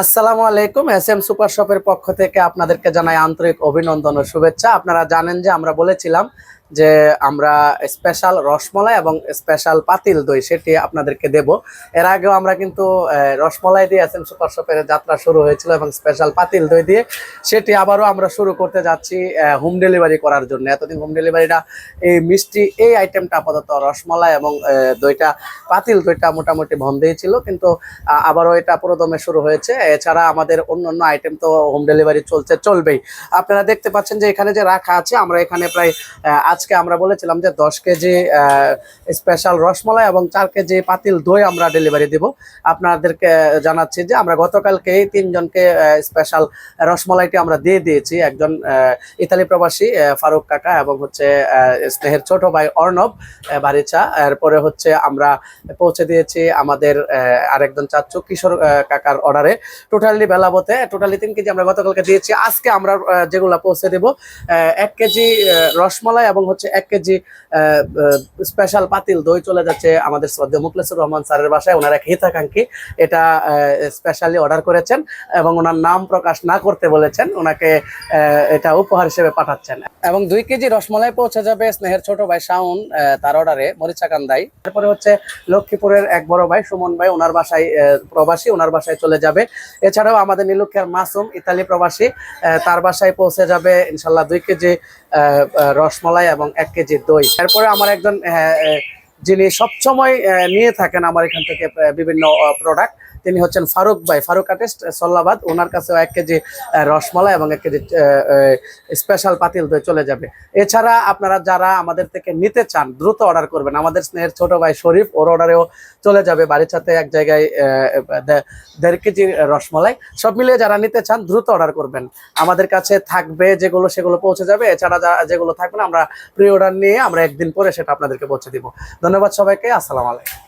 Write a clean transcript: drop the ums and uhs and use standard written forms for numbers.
আসসালামু আলাইকুম। SM super শপের পক্ষ থেকে আপনাদেরকে জানাই আন্তরিক অভিনন্দন ও শুভেচ্ছা। আপনারা জানেন যে আমরা বলেছিলাম যে আমরা স্পেশাল রসমলাই এবং স্পেশাল পাতিল দই সেটি আপনাদেরকে দেব। এর আগেও আমরা কিন্তু রসমলাই দিয়ে এসএম সুপার শপের যাত্রা শুরু হয়েছিল এবং স্পেশাল পাতিল দই দিয়ে সেটি আবারও আমরা শুরু করতে যাচ্ছি হোম ডেলিভারি করার জন্য। এতদিন হোম ডেলিভারিটা এই মিষ্টি এই আইটেমটা আপাতত রসমলাই এবং দইটা পাতিল দইটা মোটামুটি বন্ধই ছিল, কিন্তু আবারও এটা পুরোদমে শুরু হয়েছে। এছাড়া আমাদের অন্য আইটেম তো হোম ডেলিভারি চলবেই। আপনারা দেখতে পাচ্ছেন যে এখানে যে রাখা আছে, আমরা এখানে প্রায় আজকে আমরা বলেছিলাম যে 10 কেজি স্পেশাল রসমলাই এবং 4 কেজি পাতিল দই আমরা ডেলিভারি দিব। আপনাদেরকে জানাচ্ছি যে আমরা গতকালকে 3 জনকে স্পেশাল রসমলাইটি আমরা দিয়ে দিয়েছি। একজন ইতালি প্রবাসী ফারুক কাকা এবং হচ্ছে স্নেহের ছোট ভাই অর্ণব বারিচা। এরপরে হচ্ছে আমরা পৌঁছে দিয়েছি আমাদের আরেকজন চাচু কিশোর কাকার অর্ডারে। টোটালি 3 কেজি আমরা গতকালকে দিয়েছি। আজকে আমরা যেগুলা পৌঁছে দেব 1 কেজি রসমলাই এবং হচ্ছে 1 কেজি স্পেশাল পাতিল দই চলে যাচ্ছে আমাদের শ্রদ্ধেয় মুখলেসুর রহমান স্যারের বাসায়। ওনার এক হিতাকাঙ্ক্ষী এটা স্পেশালি অর্ডার করেছেন এবং ওনার নাম প্রকাশ না করতে বলেছেন, ওনাকে এটা উপহার হিসেবে পাঠাচ্ছেন। এবং 2 কেজি রসমলাই পৌঁছে যাবে স্নেহের ছোট ভাই শাওন তার অর্ডারে মরিচাকান্দায়। তারপরে হচ্ছে লক্ষ্মীপুরের এক বড় ভাই সুমন ভাই, ওনার বাসায় প্রবাসী, ওনার বাসায় চলে যাবে। এছাড়াও আমাদের নীলক্ষার মাসুম ইতালি প্রবাসী, তার বাসায় পৌঁছে যাবে ইনশাল্লাহ 2 কেজি রসমলাই এবং 1 কেজি দই। এরপরে আমার একজন যিনি সবসময় নিয়ে থাকেন আমার এখান থেকে বিভিন্ন প্রোডাক্ট, তিনি হচ্ছেন ফারুক ভাই, ফারুক আর্টিস্ট সল্লাবাদ। ওনার কাছেও 1 কেজি রসমলাই এবং 1 কেজি স্পেশাল পাতিল দই চলে যাবে। এছাড়া আপনারা যারা আমাদের থেকে নিতে চান দ্রুত অর্ডার করবেন। আমাদের স্নেহের ছোট ভাই শরীফ, ওর অর্ডারেও চলে যাবে বাড়ির এক জায়গায় 1.5 কেজি রসমলাই। সব মিলিয়ে যারা নিতে চান দ্রুত অর্ডার করবেন। আমাদের কাছে থাকবে যেগুলো সেগুলো পৌঁছে যাবে। এছাড়া যেগুলো থাকবে না আমরা প্রি অর্ডার নিয়ে আমরা একদিন পরে সেটা আপনাদেরকে পৌঁছে দিব। ধন্যবাদ সবাইকে। আসসালামু আলাইকুম।